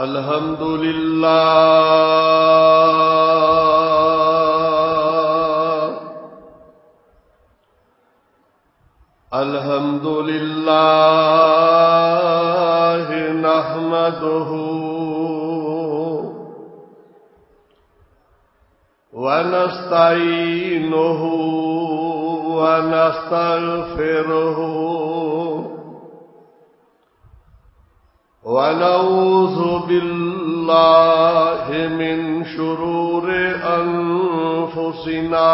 الحمد للہ الحمد للہ نحمده ونستعینه ونستغفره ونعوذ باللہ من شرور انفسنا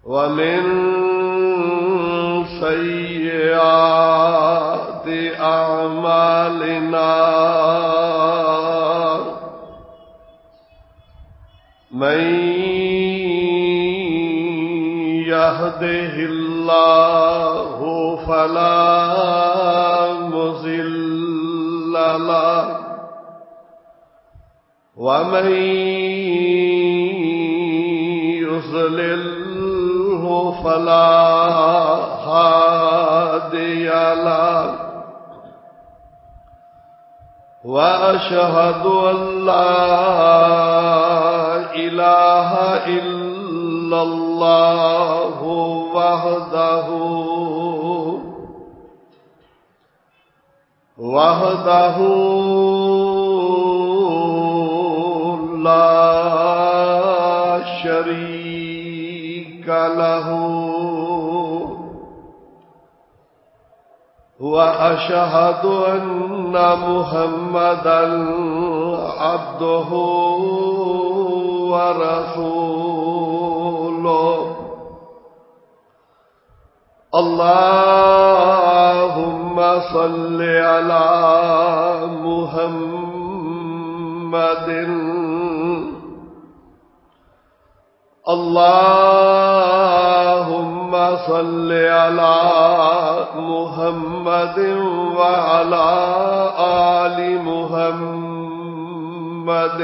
ومن سیئات اعمالنا من يهده الله فلا مضل له ومن يضلله فلا هادي له وأشهد أن لا إله إلا الله وحده لا شريك له وأشهد أن محمدا عبده ورسوله اللهم صل على محمد اللهم صل على محمد وعلى آل محمد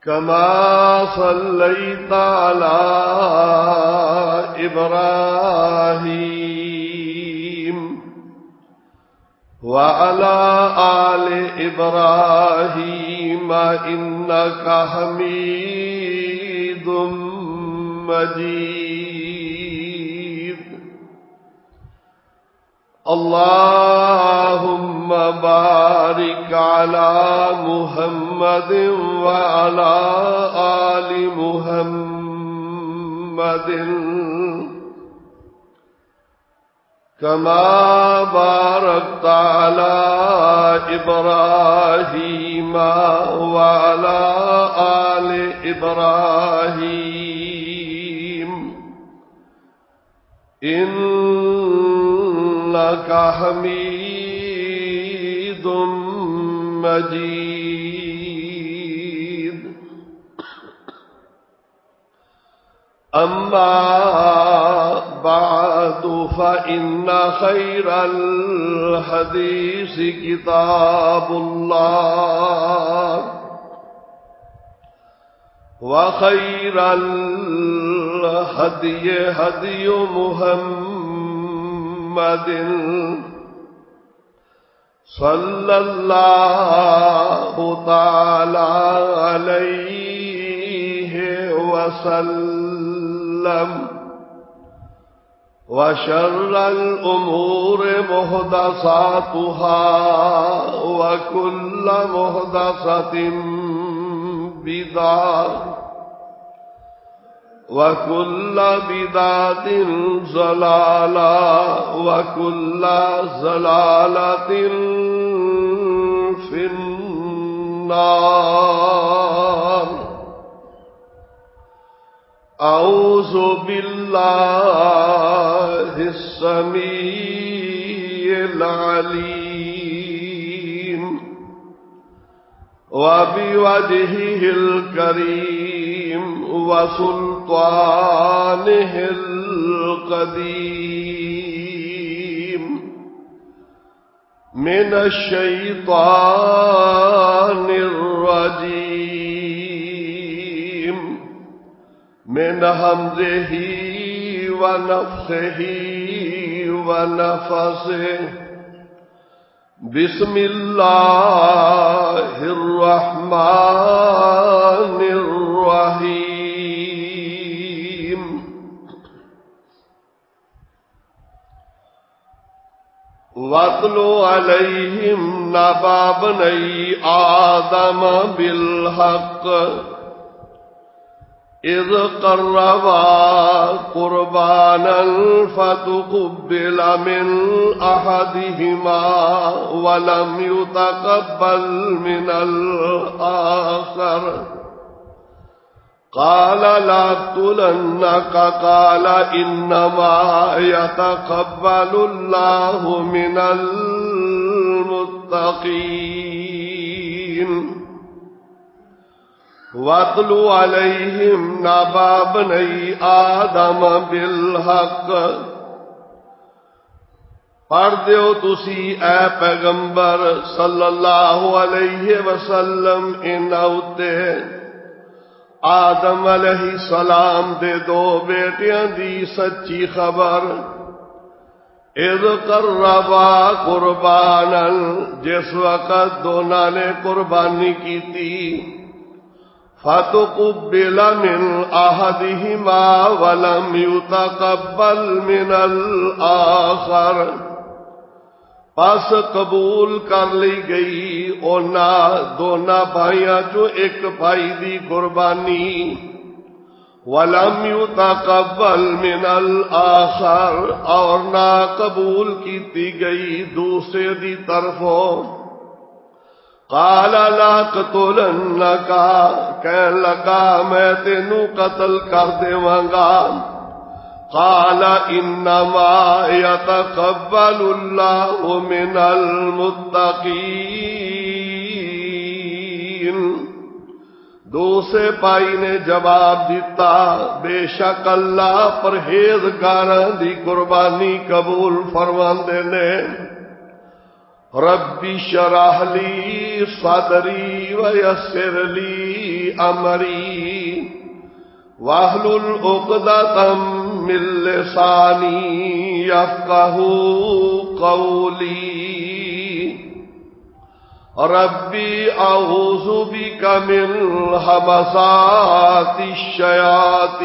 كما صليت على إبراهيم وعلى آل إبراهيم إنك حميد مجيد اللهم بارك على محمد وعلى آل محمد كما باركت على إبراهيم وعلى آل إبراهيم إنك حميد مجيد أما بعد فإن خير الحديث كتاب الله وخير الهدي هدي محمد صلى الله تعالى عليه وسلم وشر الأمور محدثاتها وكل محدثة بدعة وكل بدعة ضلالة وكل ضلالة في النار أعوذ بالله السميع العليم وبوجهه الكريم وسلطانه القديم من الشيطان الرجيم من همزه ونفخه ونفسه بسم الله الرحمن الرحيم واتل عليهم نبأ بني آدم بالحق إذ قربا قربانا فتقبل من أحدهما ولم يتقبل من الآخر قال لأقتلنك قال إنما يتقبل الله من المتقين وَاتْلُ عَلَيْهِمْ نَبَأَ بَنِي آدَمَ بِالْحَقِّ پڑھ دیو تسی اے پیغمبر صلی اللہ علیہ وسلم انہاں اُتے آدم علیہ السلام دے دو بیٹیاں دی سچی خبر اذ قربا قربانا جس وقت دونوں نے قربانی کی تھی فَتُقُبِّلَ مِنْ أَحَدِهِمَا وَلَمْ يُتَقَبَّلْ مِنَ الْآخَرِ پس قبول کر لی گئی اونا دونوں بھائیاں چو ایک بھائی دی قربانی وَلَمْ يُتَقَبَّلْ مِنَ الْآخَرِ اور نہ قبول کیتی گئی دوسرے دی طرفوں قال لَأَقْتُلَنَّكَ کہنے لگا میں تینوں قتل کر دیواں قال انما يتقبل الله من المتقين دوسرے بھائی نے جواب دیتا بے شک اللہ پرہیزگاراں دی قربانی قبول فرماندے نے ربی شرح لی صدری ویسر لی امری واحلل عقدۃ من لسانی یفقہوا قولی ربی اعوذ بک من ہمزات الشیاطین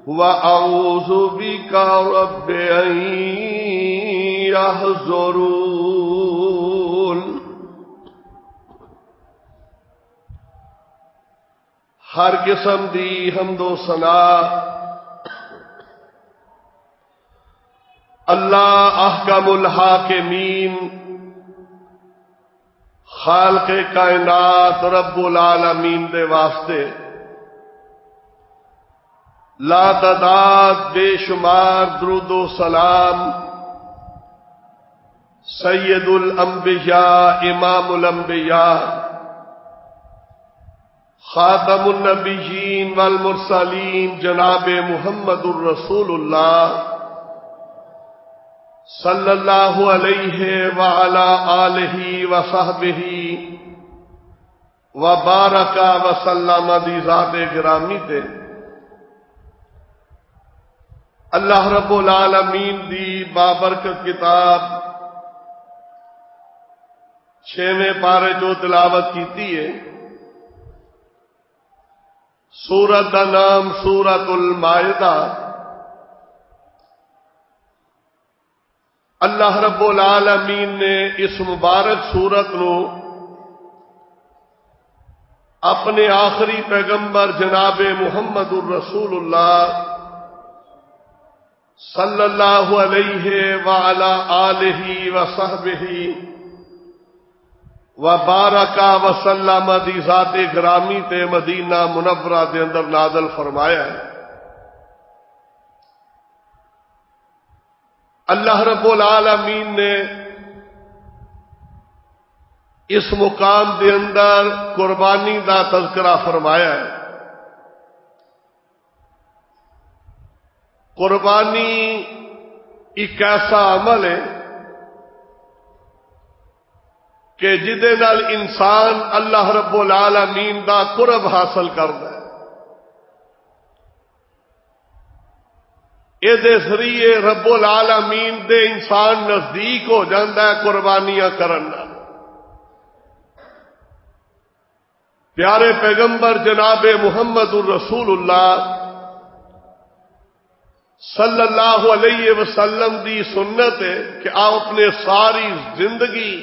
وَأَعُوذُ بِكَ رَبِّ أَن يَحْضُرُونِ ہر قسم دی حمد و ثنا اللہ احکم الحاکمین خالق کائنات رب العالمین دے واسطے لا تعداد بے شمار درود و سلام سید الانبیاء امام الانبیاء خاتم النبیین والمرسلین جناب محمد الرسول اللہ صلی اللہ علیہ وعلا آلہ وصحبہ وبارک وسلم دی ذات گرامی تے اللہ رب العالمین دی بابرکت کتاب 6ویں پارے جو تلاوت کیتی ہے سورت دا نام سورت المائدہ اللہ رب العالمین نے اس مبارک سورت نو اپنے آخری پیغمبر جناب محمد الرسول اللہ صلی اللہ علیہ وعلا آلہ وصحبہ وبارک وسلم دی ذات گرامی تے مدینہ منورہ دے اندر نازل فرمایا ہے۔ اللہ رب العالمین نے اس مقام دے اندر قربانی دا تذکرہ فرمایا ہے۔ قربانی ایک ایسا عمل ہے کہ جدے نال انسان اللہ رب العالمین دا قرب حاصل کردا ہے۔ دے ذریعے رب العالمین دے انسان نزدیک ہو جاندہ ہے قربانیاں کرنا۔ پیارے پیغمبر جناب محمد الرسول اللہ صلی اللہ علیہ وسلم دی سنت ہے کہ آپ اپنے ساری زندگی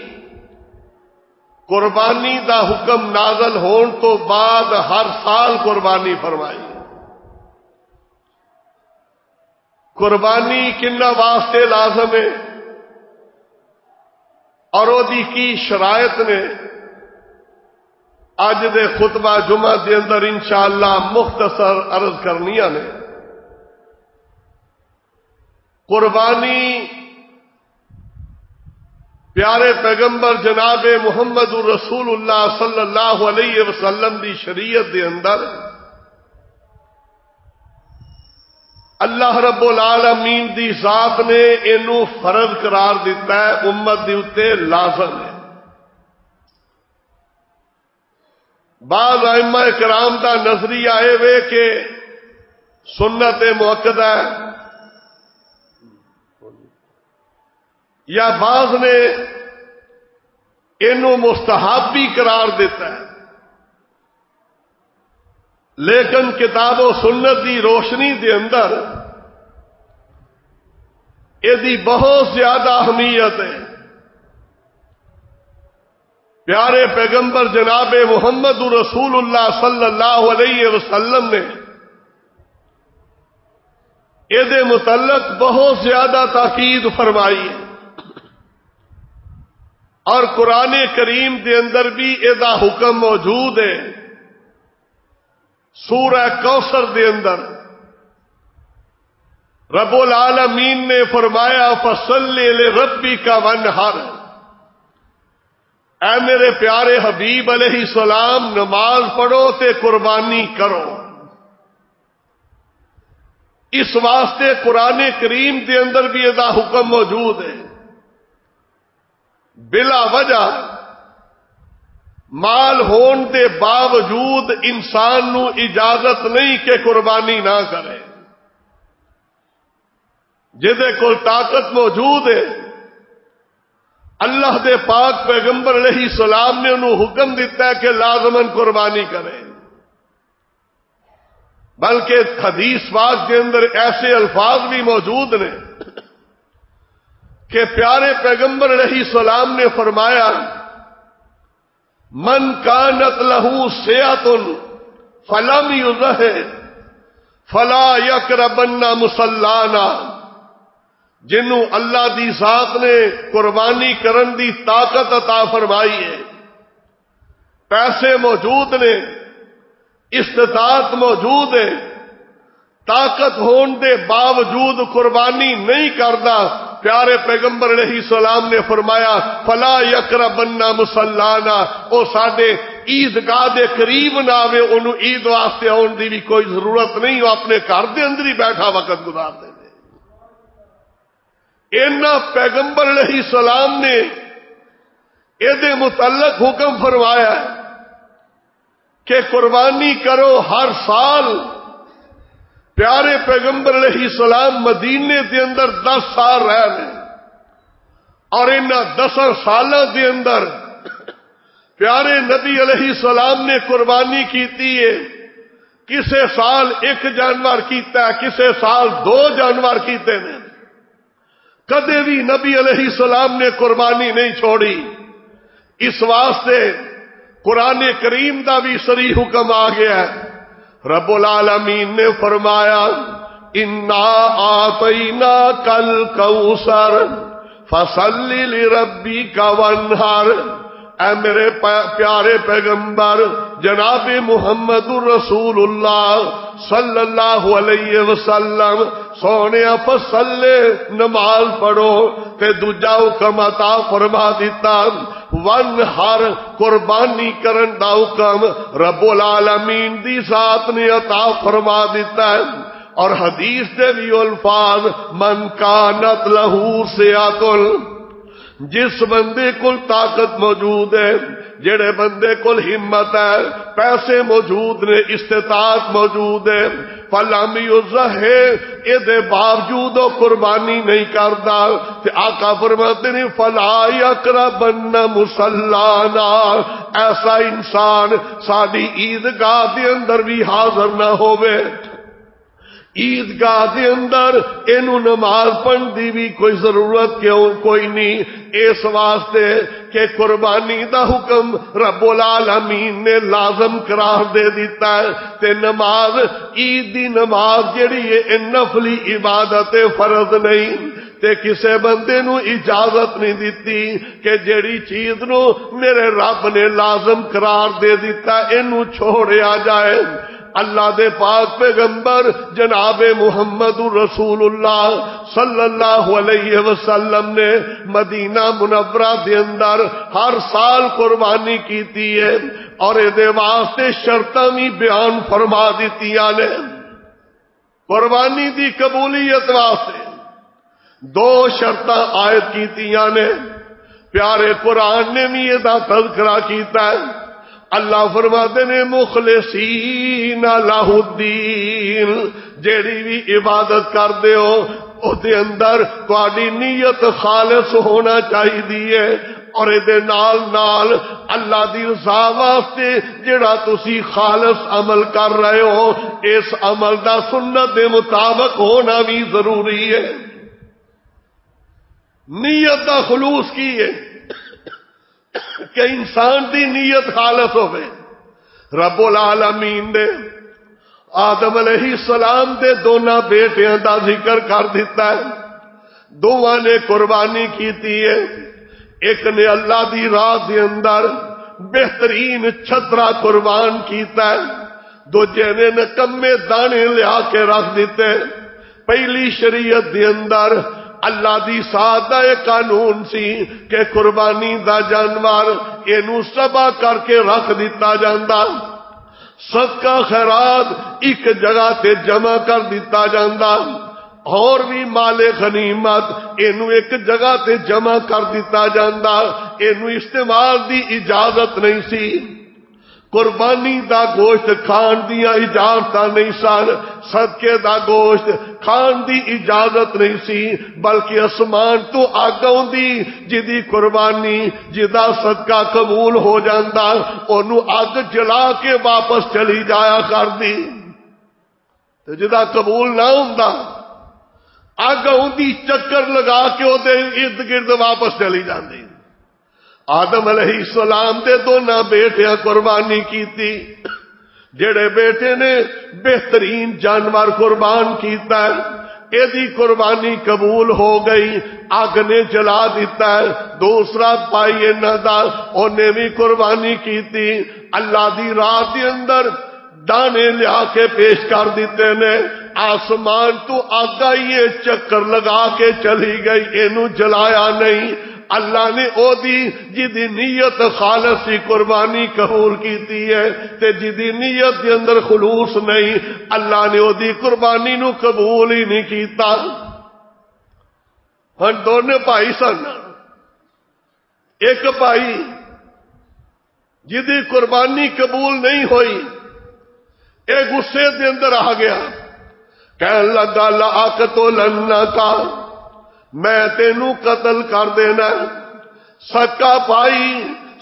قربانی دا حکم نازل ہون تو بعد ہر سال قربانی فرمائی۔ قربانی کنہ واسطے لازم ہے اور وہ دی کی شرائط نے اج دے خطبہ جمعہ دے اندر انشاءاللہ مختصر عرض کرنیاں نے۔ قربانی پیارے پیغمبر جناب محمد الرسول اللہ صلی اللہ علیہ وسلم دی شریعت دے اندر اللہ رب العالمین دی ذات نے اینو فرض قرار دیتا ہے، امت دی اتے لازم ہے۔ بعض ائمہ کرام دا نظریہ آئے وے کہ سنت مؤکدہ ہے، یا بعض نے اینو مستحب بھی قرار دیتا ہے، لیکن کتاب و سنت دی روشنی دے اندر یہ بہت زیادہ اہمیت ہے۔ پیارے پیغمبر جناب محمد رسول اللہ صلی اللہ علیہ وسلم نے یہ متعلق بہت زیادہ تاکید فرمائی ہے، اور قرآن کریم دے اندر بھی یہ حکم موجود ہے۔ سورہ کوثر دے اندر رب العالمین نے فرمایا فصلی لربک وانحر، اے میرے پیارے حبیب علیہ السلام نماز پڑھو تے قربانی کرو۔ اس واسطے قرآن کریم دے اندر بھی یہ حکم موجود ہے۔ بلا وجہ مال ہون دے باوجود انسان نو اجازت نہیں کہ قربانی نہ کرے۔ جدے کول طاقت موجود ہے اللہ دے پاک پیغمبر علیہ السلام نے انہوں حکم دیتا ہے کہ لازماً قربانی کرے، بلکہ حدیث پاک کے اندر ایسے الفاظ بھی موجود نے کہ پیارے پیغمبر علیہ السلام نے فرمایا من کانت لہو سیئۃ فلم یضح فلا یقربن مصلانا، جنوں اللہ دی ذات نے قربانی کرن دی طاقت عطا فرمائی ہے، پیسے موجود نے، استطاعت موجود ہے، طاقت ہون دے باوجود قربانی نہیں کردا، پیارے پیغمبر علیہ السلام نے فرمایا فلا یقربن مصلانا، او ساڈے عیدگاہ دے قریب نہ آوے، انہوں عید واسطے آن دی بھی کوئی ضرورت نہیں، وہ اپنے گھر دے اندر ہی بیٹھا وقت گزار دے۔ اینا پیغمبر علیہ السلام نے یہ متعلق حکم فرمایا کہ قربانی کرو ہر سال۔ پیارے پیغمبر علیہ السلام مدینے دے اندر 10 سال رہ لے، اور ان 10 سالوں دے اندر پیارے نبی علیہ السلام نے قربانی کیتی ہے۔ کسے سال 1 جانور کیتا ہے، کسے سال 2 جانور کیتے ہیں، کدے بھی نبی علیہ السلام نے قربانی نہیں چھوڑی۔ اس واسطے قرآن کریم دا بھی صریح حکم آ گیا ہے۔ رب العالمین نے فرمایا انا آتیناک الکوثر فصلی لربک وانحر، اے میرے پیارے پیغمبر جناب محمد الرسول اللہ صلی اللہ علیہ وسلم سونے فصلے نماز پڑھو تے دوجا حکم عطا فرما دیتا وانحر، قربانی کرن دا حکم رب العالمین دی ذات نے عطا فرما دیتا ہے۔ اور حدیث دے بھی الفاظ من کانت لہو سیئۃ، جس بندے کو طاقت موجود ہے جڑے بندے کول ہمت ہے، پیسے موجود نے، استطاعت موجود ہے، فلم یضحی، اے دے باوجود وہ قربانی نہیں کردا، تے آقا فرماتے ہیں فلا یقربن مصلانا، ایسا انسان ساڈی عیدگاہ دے اندر بھی حاضر نہ ہوئے، عیدگاہ دے اندر اینو نماز پڑھن دی بھی کوئی ضرورت کیوں کوئی نہیں، اس واسطے کہ قربانی دا حکم رب العالمین نے لازم قرار دے دیتا ہے، تے نماز عید دی نماز جڑی ہے نفلی عبادت فرض نہیں، تے کسے بندے نو اجازت نہیں دیتی کہ جڑی چیز نو میرے رب نے لازم قرار دے دیتا اینو چھوڑیا جائے۔ اللہ دے پاک پیغمبر جناب محمد رسول اللہ صلی اللہ علیہ وسلم نے مدینہ منورہ دے اندر ہر سال قربانی کیتی ہے، اور دے واسطے شرطاں بھی بیان فرما دیتیاں نے۔ قربانی دی قبولیت واسطے دو شرطاں عائد کیتیاں نے، پیارے قرآن نے بھی یہ تذکرہ کیتا ہے۔ اللہ فرماتے نے مخلصین لہ الدین، جیڑی بھی عبادت کر دے ہو او دے اندر تہاڈی نیت خالص ہونا چاہیے، اور دے نال نال اللہ دی رضا واسطے جڑا تسی خالص عمل کر رہے ہو اس عمل دا سنت دے مطابق ہونا بھی ضروری ہے۔ نیت دا خلوص کی ہے کہ انسان دی نیت خالص ہوئے۔ رب العالمین نے آدم علیہ السلام دے دونوں بیٹیاں دا ذکر کر دیتا ہے، دونوں نے قربانی کیتی ہے، ایک نے اللہ دی راہ دے اندر بہترین چھترا قربان کیتا ہے، دوجے نے نکمے دانے لیا کے رکھ دیتے۔ پہلی شریعت دے اندر اللہ دی سادہ قانون سی کہ قربانی دا جانور اینو سبا کر کے رکھ دیتا جاندا، صدقہ خیرات ایک جگہ تے جمع کر دیتا جاندا، اور بھی مال غنیمت اینو ایک جگہ تے جمع کر دیتا جاندا، اینو استعمال دی اجازت نہیں سی۔ قربانی دا گوشت کھان دیا اجازت نہیں سن، صدقے دا گوشت کھان دی اجازت نہیں سی، بلکہ اسمان تو آگوں دی جدی قربانی جدا صدقہ قبول ہو جاندا اونوں اگ جلا کے واپس چلی جایا کر دی، تے جدا قبول نہ ہوندا اگ ہوندی چکر لگا کے او دے ارد گرد واپس چلی جاندی۔ آدم علیہ السلام دے دونوں بیٹیاں قربانی کیتی، جڑے بیٹے نے بہترین جانور قربان کیتا ہے ایدی قربانی قبول ہو گئی، آگ نے جلا دیتا ہے۔ دوسرا پائی انہاں دا اونے بھی قربانی کیتی، اللہ دی راہ دے اندر دانے لیا کے پیش کر دیتے نے، آسمان تو آگا یہ چکر لگا کے چلی گئی، اینو جلایا نہیں۔ اللہ نے او دی جدی نیت خالص سی قربانی قبول کیتی ہے، تے جدی نیت دے اندر خلوص نہیں اللہ نے او دی قربانی نو قبول ہی نہیں کیتا۔ ہن دونوں بھائی سن، ایک بھائی جدی قربانی قبول نہیں ہوئی اے غصے دے اندر آ گیا، کہنے لگا لأقتلنک، میں تینوں قتل کر دینا۔ سکا پائی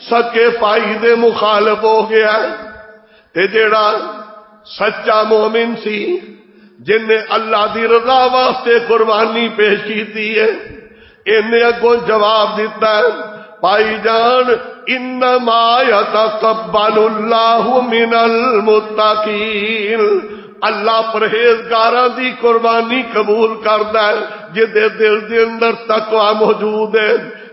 سکے پائی دے مخالف ہو گیا، تے جیڑا سچا مومن سی جن نے اللہ دی رضا واسطے قربانی پیش کیتی ہے، انہیں اگوں جواب دیتا ہے، پائی جان انما یتقبل اللہ من المتقین، اللہ پرہیزگاراں دی قربانی قبول کردا ہے جدے دل دے اندر تقوی موجود ہے،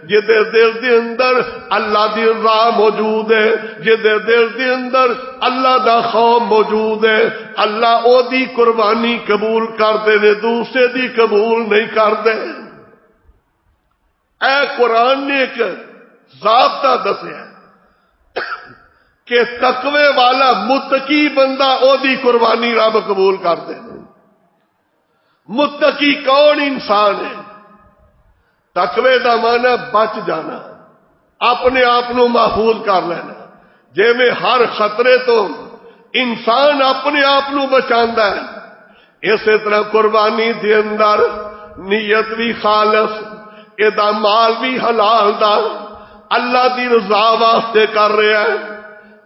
جدے دل دے اندر اللہ دی رضا موجود ہے، جدے دل دے اندر اللہ دا خوف موجود ہے، اللہ او دی قربانی قبول کردے نے، دوسرے دی قبول نہیں کردے۔ اے قرآن نے ایک ضابطہ دسیا کہ تقوی والا متقی بندہ او دی قربانی رب قبول کر دے۔ متقی کون انسان ہے؟ تقوی دا معنی بچ جانا، اپنے آپ کو محفوظ کر لینا۔ جے میں ہر خطرے تو انسان اپنے آپ نو بچاندا ہے، اسی طرح قربانی دے اندر نیت بھی خالص، ادا مال بھی حلال دا، اللہ دی رضا واسطے کر رہا ہے،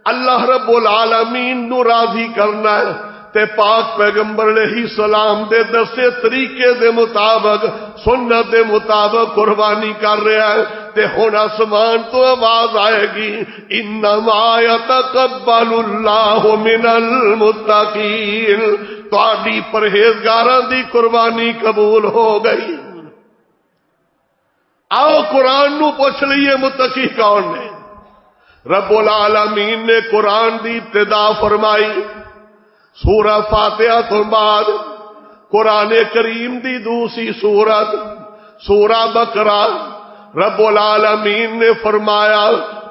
اللہ رب العالمین نو راضی کرنا ہے، تے پاک پیغمبر علیہ السلام دے دسے طریقے دے مطابق سنت دے مطابق قربانی کر رہا ہے، تے ہن آسمان تو آواز آئے گی انما یتقبل اللہ من المتقین، تہاڈی پرہیزگاراں دی قربانی قبول ہو گئی۔ آؤ قرآن نو پوچھ لئیے متقی کون نے؟ رب العالمین نے قرآن دی ابتدا فرمائی سورہ فاتحہ تو بعد، قرآن کریم دی دوسری سورت سورہ بقرہ، رب العالمین نے فرمایا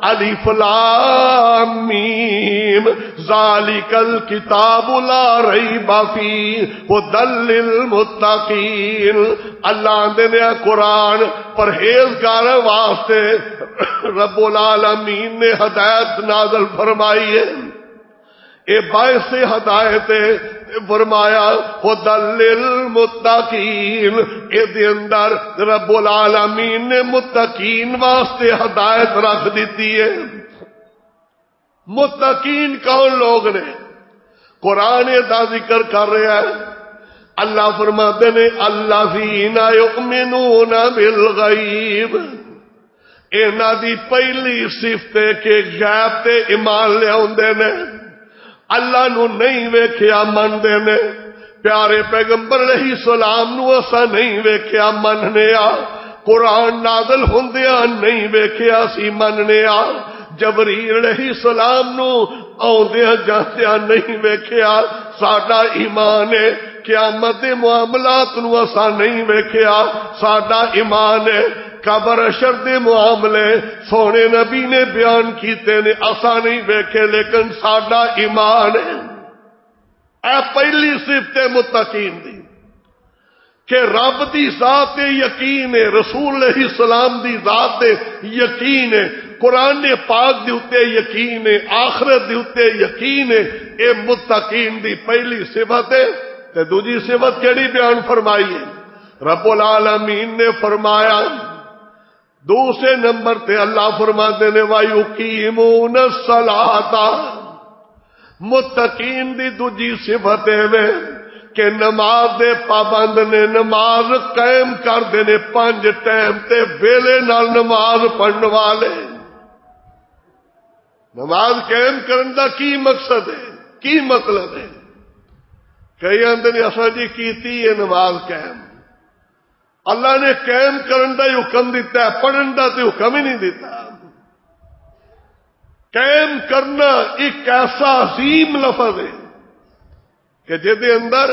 الف لام میم ذالک الکتاب لا ریب فیہ ھدی للمتقین۔ اللہ نے قرآن پرہیزگار واسطے رب العالمین نے ہدایت نازل فرمائی ہے، اے باعث ہدایت فرمایا ھدی للمتقین، اے دے اندر رب العالمین نے متقین واسطے ہدایت رکھ دیتی ہے۔ متقین کون لوگ نے؟ قرآن دا ذکر کر رہا ہے، اللہ فرماتے نے الذین یؤمنون بالغیب، انہاں دی پہلی صفت ہے کہ غیب تے ایمان لیاوندے نے، اللہ نو نہیں ویکھیا مندے نے، پیارے پیغمبر علیہ السلام نو اسا نہیں ویکھیا مننے آ، قرآن نازل ہوندیاں نہیں ویکھیا سی مننے آ، جبریل علیہ السلام نو آوندیاں جاندیاں نہیں ویکھیا، ساڈا ایمان ہے قیامت دے معاملات نو اسا نہیں ویکھیا، ساڈا ایمان ہے قبر اشر دے معاملے سونے نبی نے بیان کیتے نے اسا نہیں ویکھے، لیکن ساڈا ایمان ہے۔ اے پہلی صفت متقین دی کہ رب دی ذات تے یقین ہے، رسول علیہ السلام دی ذات تے یقین ہے، قرآن پاک دی اتے یقین ہے، آخرت دی اتے یقین ہے، اے متقین دی پہلی صفت ہے۔ تے دوجی صفت کیڑی بیان فرمائی ہے؟ رب العالمین نے فرمایا دوسرے نمبر تے اللہ فرماتے نے وَيُقِيمُونَ الصَّلَاةَ، متقین دی دوجی صفت ہے کہ نماز دے پابند نے، نماز قائم کر دے نے، 5 ٹائم تے ویلے نال نماز پڑھن والے۔ نماز قائم کرن دا کی مقصد ہے، کی مطلب ہے؟ کئی آندے نے اساں جی کیتی ہے نماز قائم، اللہ نے قائم کرن دا حکم دیتا ہے، پڑھن دا تے حکم ہی نہیں دیتا۔ قائم کرنا ایک ایسا عظیم لفظ ہے کہ جدے اندر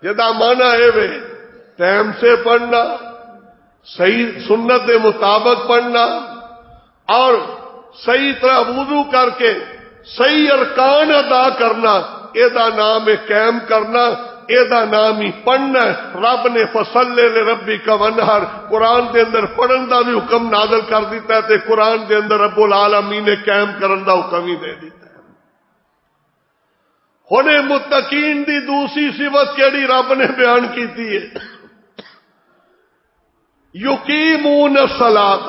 جدا مانا ہے وے ٹائم سے پڑھنا، صحیح سنت کے مطابق پڑھنا، اور صحیح طرح وضو کر کے صحیح ارکان ادا کرنا، اے دا نام ہے قائم کرنا، اے دا نام ہی پڑھنا ہے۔ رب نے فصلی لربک وانحر قرآن دے اندر پڑھن دا بھی حکم نازل کر دیتا ہے، تے قرآن دے اندر رب العالمین نے قائم کرن دا حکم ہی دے دیتا ہے۔ ہونے متقین دی دوسری صفت کیڑی رب نے بیان کیتی ہے؟ یقیمون الصلاۃ،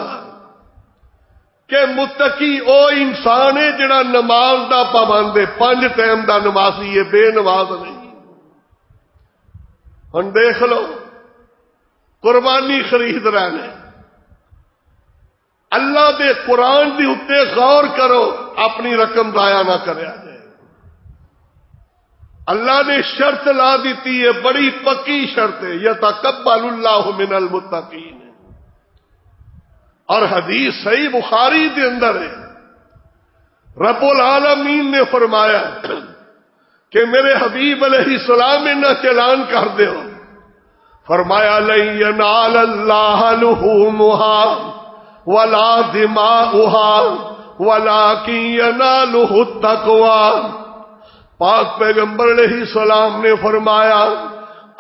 کہ متقی او انسان ہے جڑا نماز دا پابند ہے، 5 ٹائم دا نمازی ہے، بے نماز نہیں۔ ہن دیکھ لو قربانی خرید رہے ہیں، اللہ دے قرآن دی اتے غور کرو، اپنی رقم ضائع نہ کریا جائے۔ اللہ نے شرط لا دیتی ہے، بڑی پکی شرط ہے، یتقبل اللہ من المتقین، اور حدیث صحیح بخاری دے اندر ہے، رب العالمین نے فرمایا کہ میرے حبیب علیہ السلام نے اعلان کر دیو، فرمایا لن ینال اللہ لحومها ولا دماؤها ولکن ینالہ التقوی۔ پاک پیغمبر علیہ السلام نے فرمایا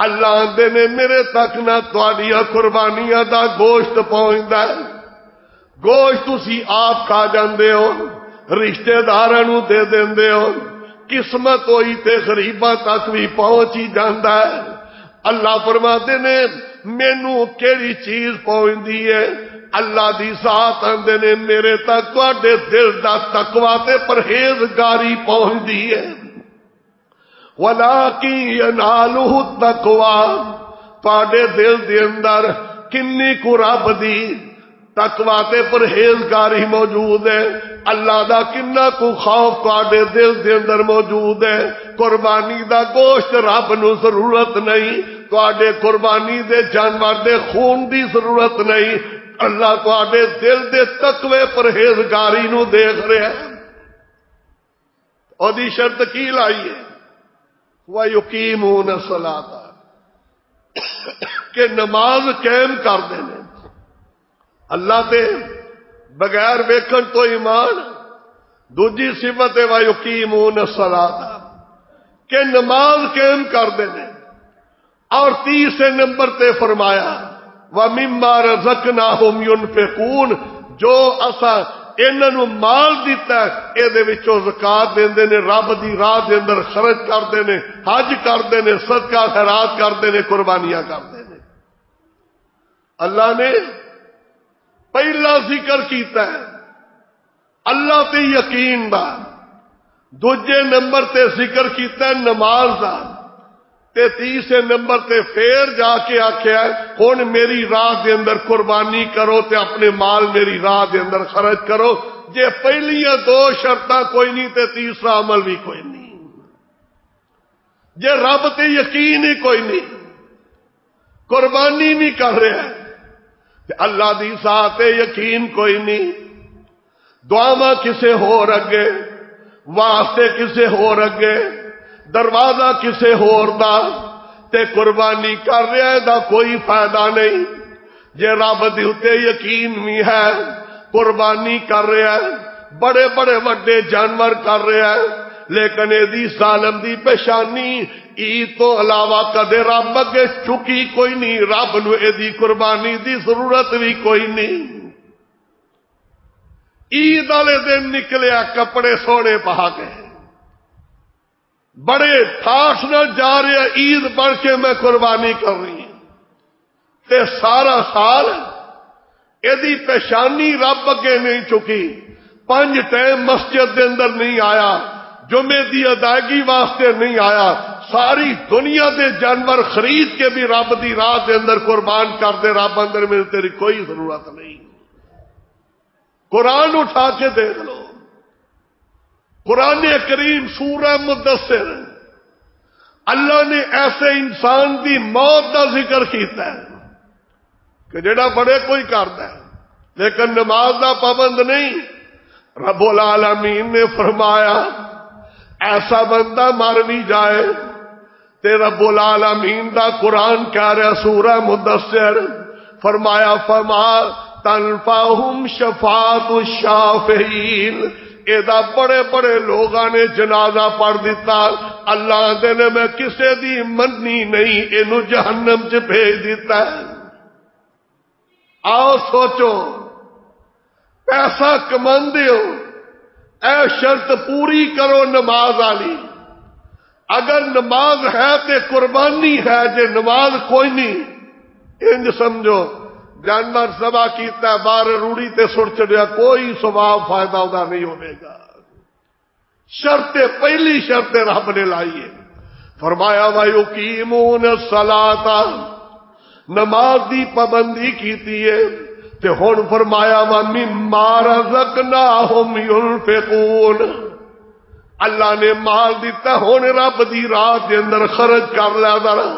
اللہ دے نے میرے تک نہ تواڈیاں قربانیاں دا گوشت پہنچدا ہے، گوشت تسی آپ کھا جاندے ہو، رشتے داراں نوں دے دیندے ہو، قسمت ہوئی تے غریباں تک بھی پہنچ ہی جاندا ہے۔ اللہ فرماتے نے مینوں کیڑی چیز پہنچدی ہے؟ اللہ دی ذات آندے نے میرے تک تواڈے دل دا تقوی تے پرہیزگاری پہنچدی ہے۔ وَلَٰكِن يَنَالُهُ التَّقْوَىٰ، تواڈے دل دے اندر کنی کو رب دی تقوی تے پرہیزگاری موجود ہے، اللہ دا کنا کو خوف تواڈے دل دے اندر موجود ہے۔ قربانی دا گوشت رب نو ضرورت نہیں، تواڈے قربانی دے جانور دے خون دی ضرورت نہیں، اللہ تواڈے دل دے تقوی پرہیزگاری نو دیکھ رہا ہے۔ اور دی شرط کی لائی ہے؟ وَيُقِيمُونَ الصَّلَاةَ، کہ نماز قائم کر دینے۔ اللہ تے بغیر ویکھن تو ایمان، دوجی صفت ہے وَيُقِيمُونَ الصَّلَاةَ، کہ نماز قائم کر دینے۔ اور تیسرے نمبر تے فرمایا وَمِمَّا رَزَقْنَاهُمْ يُنْفِقُونَ، جو اسا انہاں نوں مال دیتا ہے اے دے وچوں زکات دیندے نے، رب دی راہ دے اندر خرچ کردے نے، حج کردے نے، صدقہ خیرات کردے نے، قربانیاں کردے نے۔ اللہ نے پہلا ذکر کیتا ہے اللہ تے یقین دا، دوجے نمبر تے ذکر کیتا ہے نماز دا، تے تیسرے نمبر تے پھر جا کے آکھیا ہن میری راہ دے اندر قربانی کرو تے اپنے مال میری راہ دے اندر خرچ کرو۔ جے پہلیاں دو شرطاں کوئی نہیں تے تیسرا عمل بھی کوئی نہیں۔ جے رب تے یقین ہی کوئی نہیں، قربانی نہیں کر رہا ہے، تے اللہ دی ذات تے یقین کوئی نہیں، دعاواں کسے ہور اگے، واسطے کسے ہور اگے، دروازہ کسے ہور دا، تے قربانی کر رہا ہے دا کوئی فائدہ نہیں۔ جے رب دی اتے یقین بھی ہے، قربانی کر رہا ہے، بڑے بڑے وڈے جانور کر رہا ہے، لیکن اے دی ظالم دی پیشانی عید تو علاوہ کدے رب اگے چکی کوئی نہیں، رب نو اے دی قربانی دی ضرورت بھی کوئی نہیں۔ عید والے دن نکلیا کپڑے سونے پا کے، بڑے ٹھاٹھ نہ جا رہے عید پڑھ کے میں قربانی کر رہی ہوں، تے سارا سال ایدی پیشانی رب اگے نہیں چکی، 5 ٹائم مسجد دے اندر نہیں آیا، جمعے دی ادائیگی واسطے نہیں آیا، ساری دنیا دے جانور خرید کے بھی رب دی راہ دے اندر قربان کر دے، رب اندر میں تیری کوئی ضرورت نہیں۔ قرآن اٹھا کے دیکھ لو، قرآن کریم سورہ مدثر، اللہ نے ایسے انسان دی موت کا ذکر کیتا ہے کہ جڑا بڑے کوئی کرتا ہے لیکن نماز دا پابند نہیں۔ رب العالمین نے فرمایا ایسا بندہ مر بھی جائے تے رب العالمین دا قرآن کہہ رہا سورہ مدثر، فرمایا فما تنفعہم شفاعت الشافعین، ایدہ بڑے بڑے لوگاں نے جنازہ پڑھ دیتا، اللہ دے نے میں کسے دی مننی نہیں، اینو جہنم چ بھیج دیتا ہے۔ آؤ سوچو، پیسہ کماندے ہو، اے شرط پوری کرو نماز والی، اگر نماز ہے تے قربانی ہے، جے نماز کوئی نہیں انج سمجھو جانور ذبح کیتا ہے باہر روڑی تے سڑ چڑیا، کوئی ثواب فائدہ ہوتا نہیں ہوئے گا۔ شرط پہلی شرط رب نے لائی ہے، فرمایا وَيُقِيمُونَ الصَّلَاةَ، نماز دی پابندی کیتی ہے، تے ہن فرمایا وَمِمَّا رَزَقْنَاهُمْ يُنْفِقُونَ، اللہ نے مال دیتا ہن رب دی راہ دے اندر خرچ کر لیا ذرا،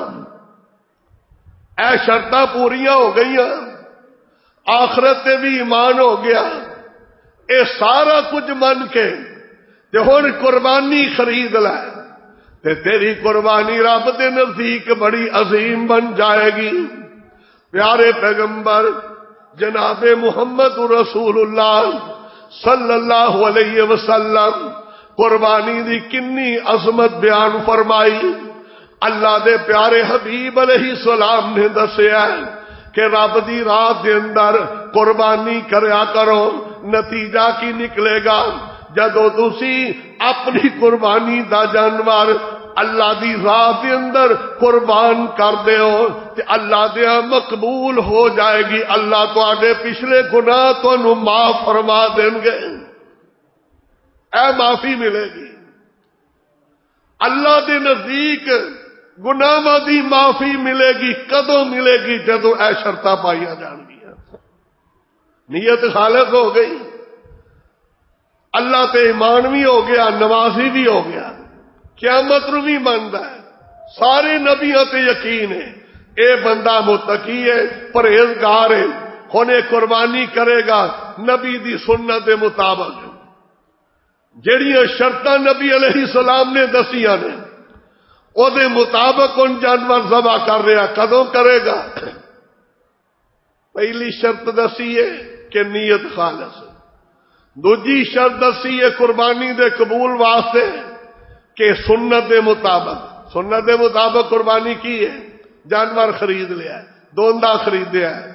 اے شرطاں پوریاں ہو گئیاں، آخرت تے بھی ایمان ہو گیا، اے سارا کچھ من کے تے ہن قربانی خرید لے تے تیری قربانی رب دے نزدیک بڑی عظیم بن جائے گی۔ پیارے پیغمبر جناب محمد رسول اللہ صلی اللہ علیہ وسلم قربانی دی کنی عظمت بیان فرمائی۔ اللہ دے پیارے حبیب علیہ السلام نے دسیا کہ رب دی راہ دے اندر قربانی کریا کرو، نتیجہ کی نکلے گا؟ جدو تسی اپنی قربانی دا جانور اللہ دی راہ دے اندر قربان کر دے ہو تے اللہ دے مقبول ہو جائے گی. اللہ تواڈے پچھلے گناہ تانوں معاف فرما دیں گے. اے معافی ملے گی. اللہ دے نزدیک گناہاں دی معافی ملے گی. کدوں ملے گی؟ جدو اے شرطاں پائیاں جان گیا. نیت خالص ہو گئی, اللہ تے ایمان بھی ہو گیا, نمازی بھی ہو گیا, قیامت نو بھی مندا ہے. سارے نبیوں تے یقین ہے اے بندہ متقی ہے, پرہیزگار ہے. ہن اے قربانی کرے گا نبی دی سنت دے مطابق. جڑیاں شرطاں نبی علیہ السلام نے دسیاں نے او دے مطابق ان جانور ذبح کر رہا. کدوں کرے گا؟ پہلی شرط دسی ہے کہ نیت خالص. دوجی شرط دسی ہے قربانی دے قبول واسطے کہ سنت دے مطابق. سنت دے مطابق قربانی کی ہے؟ جانور خرید لیا ہے, دوندا خریدیا ہے.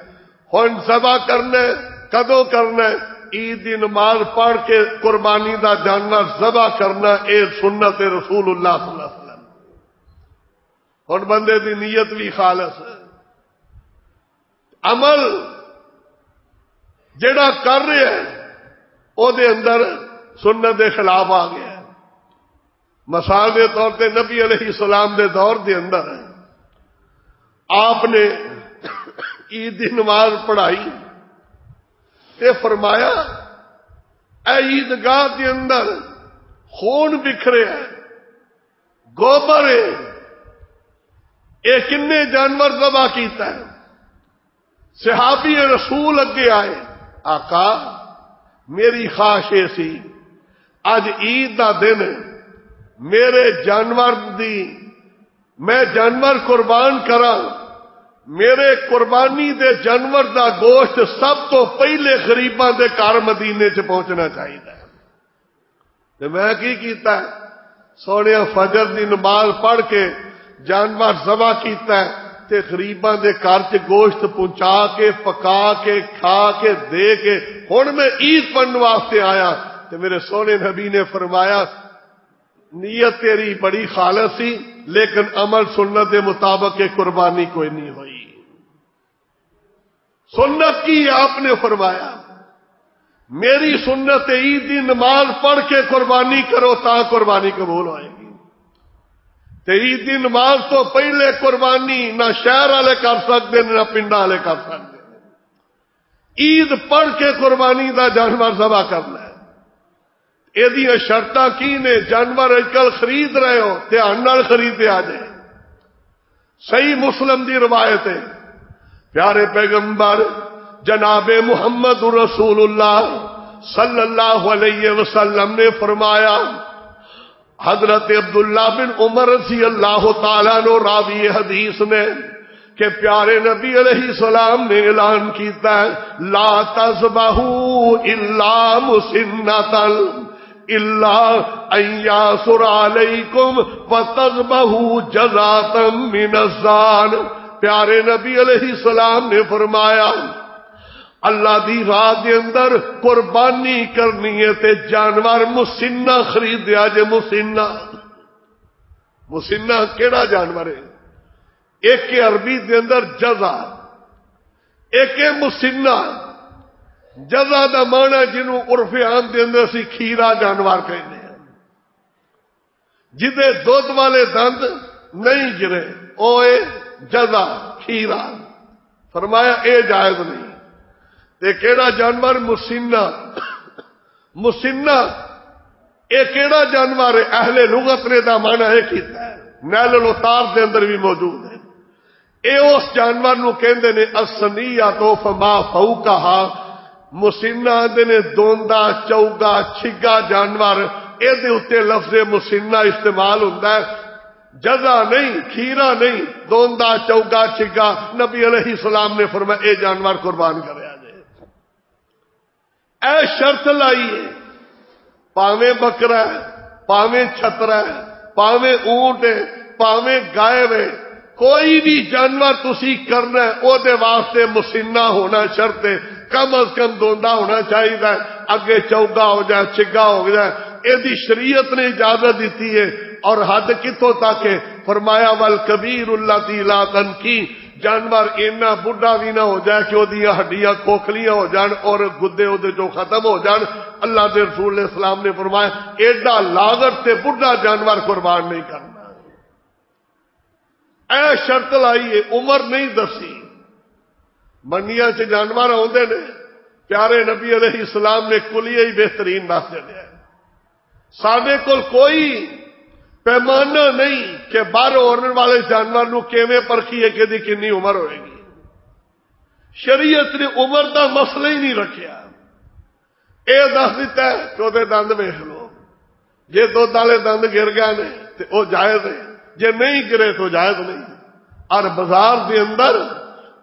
ہن ذبح کرنا ہے. کدوں کرنا ہے؟ عید دی نماز پڑھ کے قربانی دا جانور ذبح کرنا. اے سنت رسول اللہ صلی اللہ علیہ وسلم. ہن بندے دی نیت بھی خالص ہے. عمل جڑا کر رہا ہے او دے اندر سنت دے خلاف آ گیا. مثال کے طور پہ نبی علیہ السلام دے دور دے اندر آپ نے عید دی نماز پڑھائی تے فرمایا اے عیدگاہ دے اندر خون بکھرے ہے, گوبر ہے, اے کنے جانور ذبح کیتا ہے. صحابی رسول اگے آئے, آقا میری خواہش یہ سی اج عید دا دن میرے جانور دی میں جانور قربان کرا. میرے قربانی دے جانور دا گوشت سب تو پہلے غریباں دے گھر مدینے چ پہنچنا چاہیے. تے میں کی کیتا ہے؟ سونے فجر دی نماز پڑھ کے جانور ذبح کیتا ہے تے غریباں دے گھر چ گوشت پہنچا کے پکا کے کھا کے دے کے ہن میں عید پڑھن واسطے آیا. تے میرے سونے نبی نے فرمایا نیت تیری بڑی خالص سی لیکن عمل سنت دے مطابق قربانی کوئی نہیں ہوئی. سنت کی آپ نے فرمایا میری سنت عید دی نماز پڑھ کے قربانی کرو تا قربانی قبول ہوئے گی. تے عید دی نماز تو پہلے قربانی نہ شہر والے کر سکتے نہ پنڈ والے کر سکتے. عید پڑھ کے قربانی دا جانور ذبح کرنا ہے. یہ شرطاں کی نے؟ جانور اج کل خرید رہے ہو دھیان نال خریدے آ جائے. صحیح مسلم دی روایت ہے پیارے پیغمبر جناب محمد رسول اللہ صلی اللہ علیہ وسلم نے فرمایا, حضرت عبداللہ بن عمر رضی اللہ تعالیٰ عنہ راوی حدیث نے کہ پیارے نبی علیہ السلام نے اعلان کیتا ہے لا تذبحوا الا مسنۃ الا ان یاسر علیکم فتذبحوا جزاء من الزان. پیارے نبی علیہ السلام نے فرمایا اللہ دی راہ دے اندر قربانی کرنی ہے تے جانور مسنہ خریدیا جے. مسنہ کیڑا جانور ہے؟ ایک کے عربی دے اندر جزا, ایک ہے مسنہ. جزا دا معنی جنوں عرف عام دے اندر اسی کھیرا جانور کہتے ہیں, جدے دودھ والے دند نہیں گرے اوے جزا کھیرا. فرمایا اے جائز نہیں. تے کیڑا جانور؟ مسنہ. مسنہ اے کیڑا جانور ہے؟ اہل لغت نے دا معنی ہے کیتا ہے, نیل الاتار دے اندر بھی موجود ہے. اے اس جانور نو کہندے نے السنیہ تو فما فوقہا. مسنہ دے نے دوندا چوگا چھگا جانور, اے دے اوتے لفظ مسنہ استعمال ہوندا ہے. جزا نہیں, کھیرا نہیں, دوندا چوگا چھگا. نبی علیہ السلام نے فرمایا اے جانور قربان کرے آ جائے. اے شرط لائی ہے پاویں بکرا ہے, پاویں چھترا ہے, پاویں اونٹ ہے, پاویں گائے ہے, کوئی بھی جانور تسی کرنا ہے او دے واسطے مسنہ ہونا شرط ہے. کم از کم دوندا ہونا چاہیے. اگے چوگا ہو جائے چگا ہو جائے، یہ شریعت نے اجازت دیتی ہے. اور حد کتوں تک ہے؟ فرمایا والکبیر اللاتی لا تنکی، جانور اینا بڑھا بھی نہ ہو جائے کہ وہ ہڈیاں کھوکھلیاں ہو جان اور گدے وہ جو ختم ہو جان. اللہ کے رسول علیہ السلام نے فرمایا ایڈا لاغت سے بڑھا جانور قربان نہیں کرنا. اے شرط لائی ہے، عمر نہیں دسی. منڈیاں سے جانور آتے نے، پیارے نبی علیہ السلام نے کلیے ہی بہترین دس دیا. سارے کول کوئی پیمانہ نہیں کہ باہر ہونے والے جانور نو کیویں پرکھیے کہ دی کنی عمر ہوئے گی. شریعت نے عمر دا مسئلہ ہی نہیں رکھیا. اے دس دیتا ہے کہ وہ دند ویکھ لو، جے دودھ والے دند گر گئے نے تے او جائز ہے، جے نہیں گرے تو جائز نہیں. اور بازار دے اندر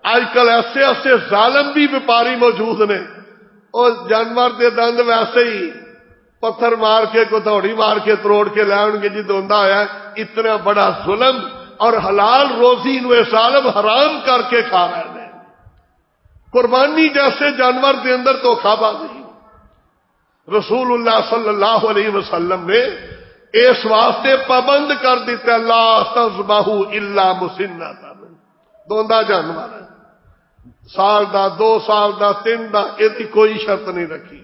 آج کل ایسے ایسے ظالم بھی وپاری موجود نے، اور جانور دے دند ویسے ہی پتھر مار کے کوتھوڑی مار کے تروڑ کے لے آؤ گے جی دوندا ہوا. اتنا بڑا ظلم اور حلال روزی نو ظالم حرام کر کے کھا رہے ہیں. قربانی جیسے جانور دے اندر دھوکھا بازی. رسول اللہ صلی اللہ علیہ وسلم نے اس واسطے پابند کر دیتا لا تذبحوا الا مسنۃ. دوندا جانور سال دا 2 سال دا 3 دا یہ کوئی شرط نہیں رکھی،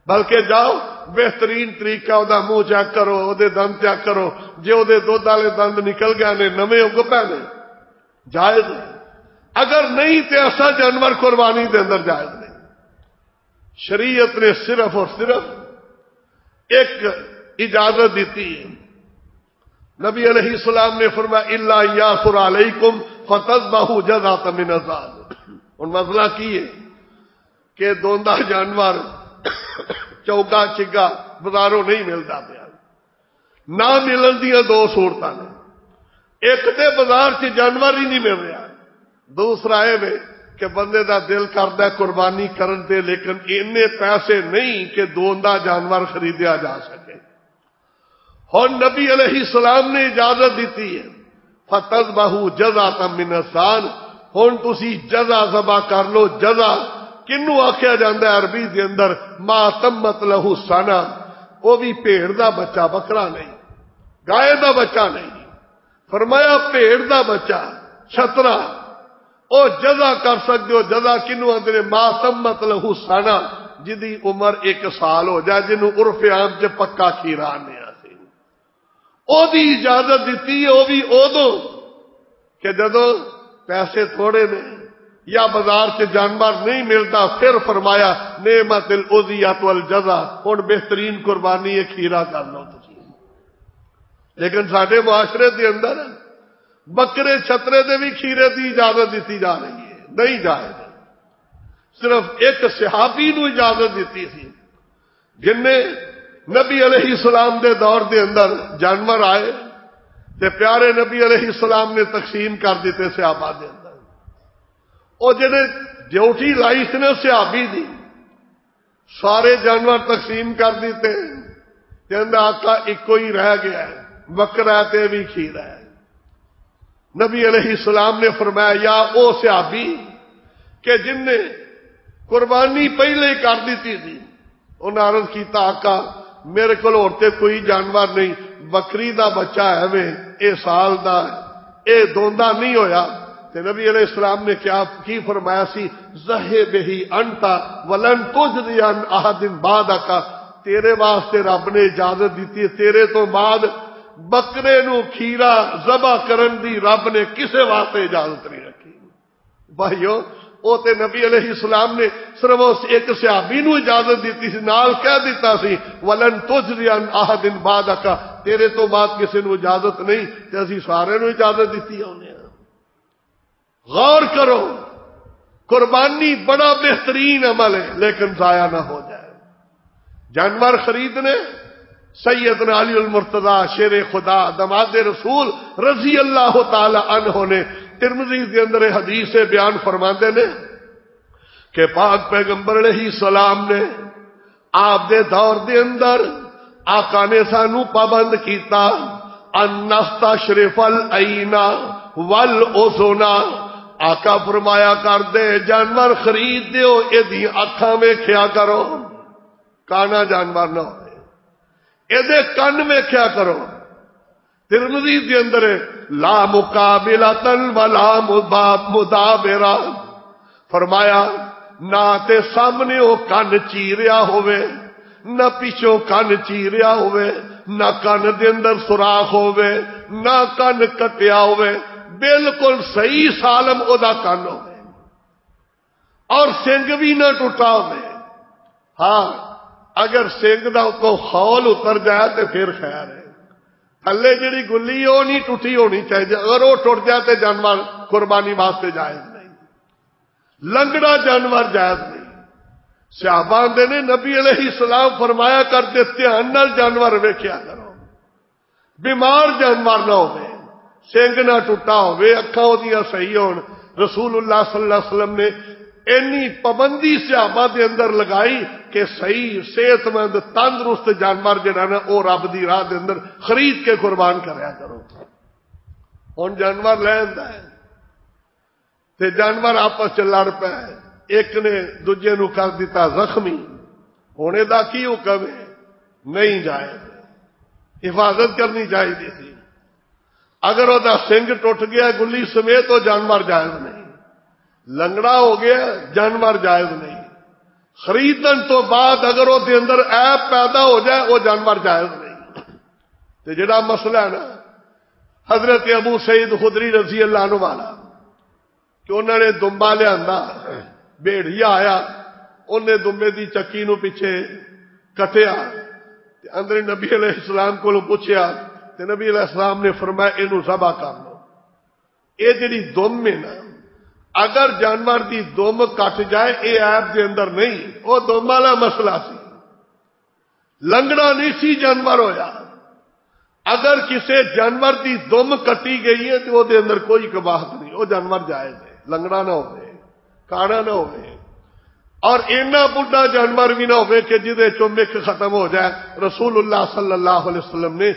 بلکہ جاؤ بہترین طریقہ وہ منہ چیک کرو، وہ دند چیک کرو. جی وہ دودھ والے دند نکل گئے نے نویں اگ پے نے جائز ہے. اگر نہیں تو ایسا جانور قربانی دے اندر جائز نہیں. شریعت نے صرف اور صرف ایک اجازت دیتی ہے. نبی علیہ السلام نے فرمایا الا یاثر علیکم فتذبحوا جزاۃ من الزاد. اور مسئلہ کی ہے کہ دوندا جانور چوگا چگا بازاروں نہیں ملتا پیا. نہ ملن دیا 2 صورتاں نے. ایک تے بازار سے جانور ہی نہیں مل رہا، دوسرا یہ کہ بندے دا دل کرتا ہے قربانی کرن تے لیکن اینے پیسے نہیں کہ دوندا جانور خریدیا جا سکے. اور نبی علیہ السلام نے اجازت دیتی ہے فتذبحوا جزاۃ من الزاد. ہن تسی جزا ذبح کر لو. جزا کنو آخیا جاندہ ہے عربی دے اندر ما تمت لہو سانا. وہ بھی بھیڑ دا بچہ، بکرا نہیں، گائے دا بچہ نہیں. فرمایا بھیڑ دا بچہ چھترا او جزا کر سکتے ہو. جزا کنو آندے ما تمت لہو سانا، جدی عمر 1 سال ہو جائے، جنوں عرف عام چ پکا کھیرا آنے آسی. او دی اجازت دیتی ہے. وہ بھی ادو کہ جدو پیسے تھوڑے نے یا بازار سے جانور نہیں ملتا. پھر فرمایا نعمت الاضحیۃ والجزا، ہن بہترین قربانی ہے کھیرا کر لو تسی. لیکن ساڈے معاشرے دے اندر بکرے چھترے دے بھی کھیرے دی اجازت دیتی جا رہی ہے. نہیں جائز. صرف ایک صحابی نو اجازت دیتی تھی جن نے نبی علیہ السلام دے دور دے اندر جانور آئے تے پیارے نبی علیہ السلام نے تقسیم کر دیتے صحابہ دے اندر. اور جنہیں ڈیوٹی لائی تھی نے صحابی دی سارے جانور تقسیم کر دیتے. کہندا آقا ایک ہی رہ گیا ہے، بکرا تے بھی کھیرا ہے. نبی علیہ السلام نے فرمایا یا او صحابی کہ جن نے قربانی پہلے ہی کر دیتی تھی. انہوں نے عرض کیتا آقا میرے کو ہوتے کوئی جانور نہیں، بکری دا بچہ ہے میں اے سال دا اے دوندا نہیں ہویا. تے نبی علیہ السلام نے کیا کی فرمایا سی ذہب ہی انتا ولن تجزی عن احد بعدک. تیرے واسطے رب نے اجازت دیتی ہے، تیرے تو بعد بکرے نو کھیرا ذبح کرن دی رب نے کسے واسطے اجازت نہیں رکھی. بھائیو او تے نبی علیہ السلام نے صرف اس ایک صحابی نو اجازت دیتی سی، نال کہہ دیتا سی ولن تجزی عن احد بعدک، تیرے تو بعد کسے نو اجازت نہیں تے اسی سارے نو اجازت دیتی ہونے. غور کرو، قربانی بڑا بہترین عمل ہے لیکن ضائع نہ ہو جائے. جانور خریدنے سیدنا علی المرتضی شیر خدا دماد رسول رضی اللہ تعالی عنہ نے ترمذی کے اندر حدیث بیان فرماندے نے کہ پاک پیغمبر علیہ السلام نے آپ دے دور دے اندر آقا نے سانو پابند کیتا ان نستشرف العینا والاذنا. آقا فرمایا کر دے جانور خرید دیو ایدی اکھاں ویکھیا کرو. کانا جانور نہ ہو، یہ کن ویکھیا کرو۔ ترمذی دے اندر لا مقابلتن ولا مدابرا، فرمایا نہ تے سامنے وہ کن چیریا ہوئے، نہ پیچھوں کن چیریا ہوئے، نہ کن دے اندر سوراخ ہوئے، نہ کن کٹیا ہوئے، بالکل صحیح سالم او دا کن ہوئے، اور سنگ بھی نہ ٹوٹا ہوئے۔ ہاں اگر سنگ دا کو خول اتر جائے تو پھر خیر ہے، تھلے جڑی گلی وہ نہیں ٹوٹی ہونی چاہیے، اگر وہ ٹوٹ جائے تو جانور قربانی واسطے جائز نہیں، لنگڑا جانور جائز نہیں۔ صحابہ آندے نے نبی علیہ السلام فرمایا کرتے دھیان نال جانور ویکھیا کرو، بیمار جانور نہ ہوئے، سنگ نہ ٹوٹا ہوئے، اکھاں اودیاں صحیح ہون۔ رسول اللہ صلی اللہ علیہ وسلم نے اینی پابندی صحابہ دے اندر لگائی کہ صحیح صحت مند تندرست جانور جڑا نا او رب دی راہ دے اندر خرید کے قربان کریا کرو۔ ہن جانور لے آندا ہے تے جانور آپس چ لڑ پے، ایک نے دوجے نو کر دیتا زخمی، ہونے دا کی حکم ہے؟ نہیں جائز، حفاظت کرنی چاہیے تھی۔ اگر وہ سنگ ٹوٹ گیا گلی سمیت وہ جانور جائز نہیں، لنگڑا ہو گیا جانور جائز نہیں، خریدن تو بعد اگر وہ دے اندر عیب پیدا ہو جائے وہ جانور جائز نہیں۔ تو جڑا مسئلہ ہے نا حضرت ابو سعید خدری رضی اللہ عنہ والا کہ انہوں نے دمبا لیا، بھیڑیا آیا، انہیں دمبے دی چکی نو پیچھے کٹیا، اندر نبی علیہ السلام کو پوچھیا تے نبی علیہ السلام نے فرمایا اینو ذبح کر لو۔ اے جڑی دم ہے نا، اگر جانور دی دم کٹ جائے اے عیب دے اندر نہیں، وہ دم والا مسئلہ سی، لنگڑا نہیں سی جانور ہویا۔ اگر کسی جانور دی دم کٹی گئی ہے تو وہ دے اندر کوئی قباحت نہیں، وہ جانور جائز ہے، لنگڑا نہ ہوئے، کانا نہ ہوئے، اور اینا بڑھا جانور بھی نہ ہوئے کہ جدے چمک ختم ہو جائے۔ رسول اللہ صلی اللہ علیہ وسلم نے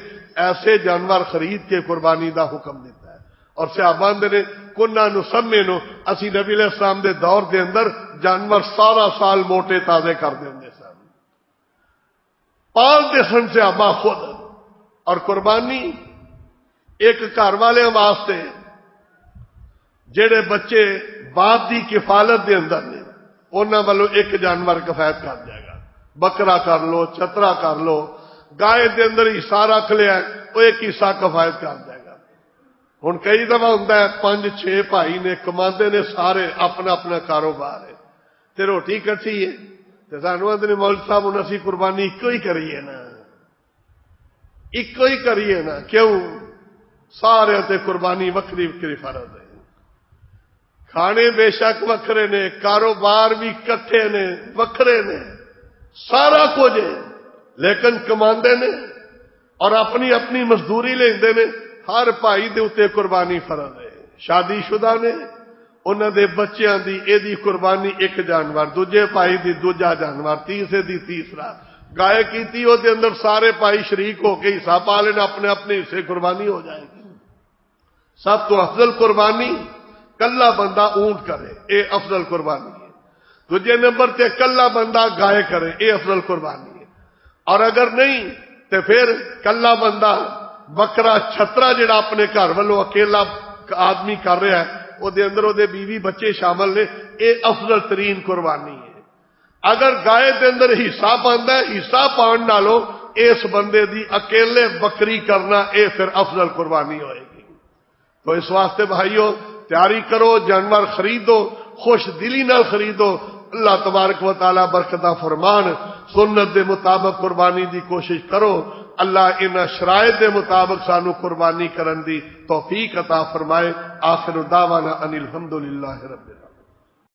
ایسے جانور خرید کے قربانی دا حکم دیتا ہے۔ اور صحابہ نے کنہ نسمنو، اسی نبی علیہ السلام دے دور دے اندر جانور سارا سال موٹے تازے کر دیں سن، پال دے سن صحابہ خود۔ اور قربانی ایک گھر والے واسطے جڑے بچے باپ دی کفالت دے اندر نے انہاں والوں ایک جانور کفایت کر جائے گا، بکرا کر لو، چترا کر لو، گائے دے اندر حصہ رکھ لیا وہ ایک حصہ کفایت کر جائے گا۔ ہن کئی دفعہ ہوندا ہے 5-6 بھائی نے کماندے نے، سارے اپنا اپنا کاروبار ہے تے روٹی کٹھی ہے تے سانوں اندر مولوی صاحب ہن اسی قربانی ایکو ہی کریے نا، ایکو ہی کریے نا، کیوں؟ سارے تے قربانی وکری وکری فرض ہے، کھانے بے شک وکھرے نے، کاروبار بھی کٹھے نے، وکھرے نے، سارا کچھ ہے، لیکن کماندے نے اور اپنی اپنی مزدوری لیندے نے۔ ہر بھائی دے اوتے قربانی فرض ہے۔ شادی شدہ نے انہاں دے بچیاں دی اے دی قربانی ایک جانور، دوجے بھائی دی دوجا جانور، تیسرے دی تیسرا، گائے کیتی او دے اندر سارے بھائی شریک ہو کے حصہ پا لینا، اپنے اپنے حصے قربانی ہو جائے گی۔ سب تو افضل قربانی کلا بندہ اونٹ کرے، اے افضل قربانی ہے۔ دوجے نمبر تے کلا بندہ گائے کرے، اے افضل قربانی ہے۔ اور اگر نہیں تے پھر کلا بندہ بکرا چھترا جڑا اپنے گھر والوں اکیلا آدمی کر رہا ہے، او دے اندر او دے بیوی بچے شامل نے، اے افضل ترین قربانی ہے۔ اگر گائے دے اندر حصہ بنتا ہے، حصہ پان نالوں اس بندے دی اکیلے بکری کرنا اے پھر افضل قربانی ہوئے گی۔ تو اس واسطے بھائیو تیاری کرو، جانور خریدو، خوش دلی نال خریدو، اللہ تبارک و تعالی برکتہ فرمان، سنت دے مطابق قربانی دی کوشش کرو۔ اللہ ان شرائط دے مطابق سانو قربانی کرن دی توفیق عطا فرمائے۔ آخر دعوانا ان الحمدللہ رب العالمین۔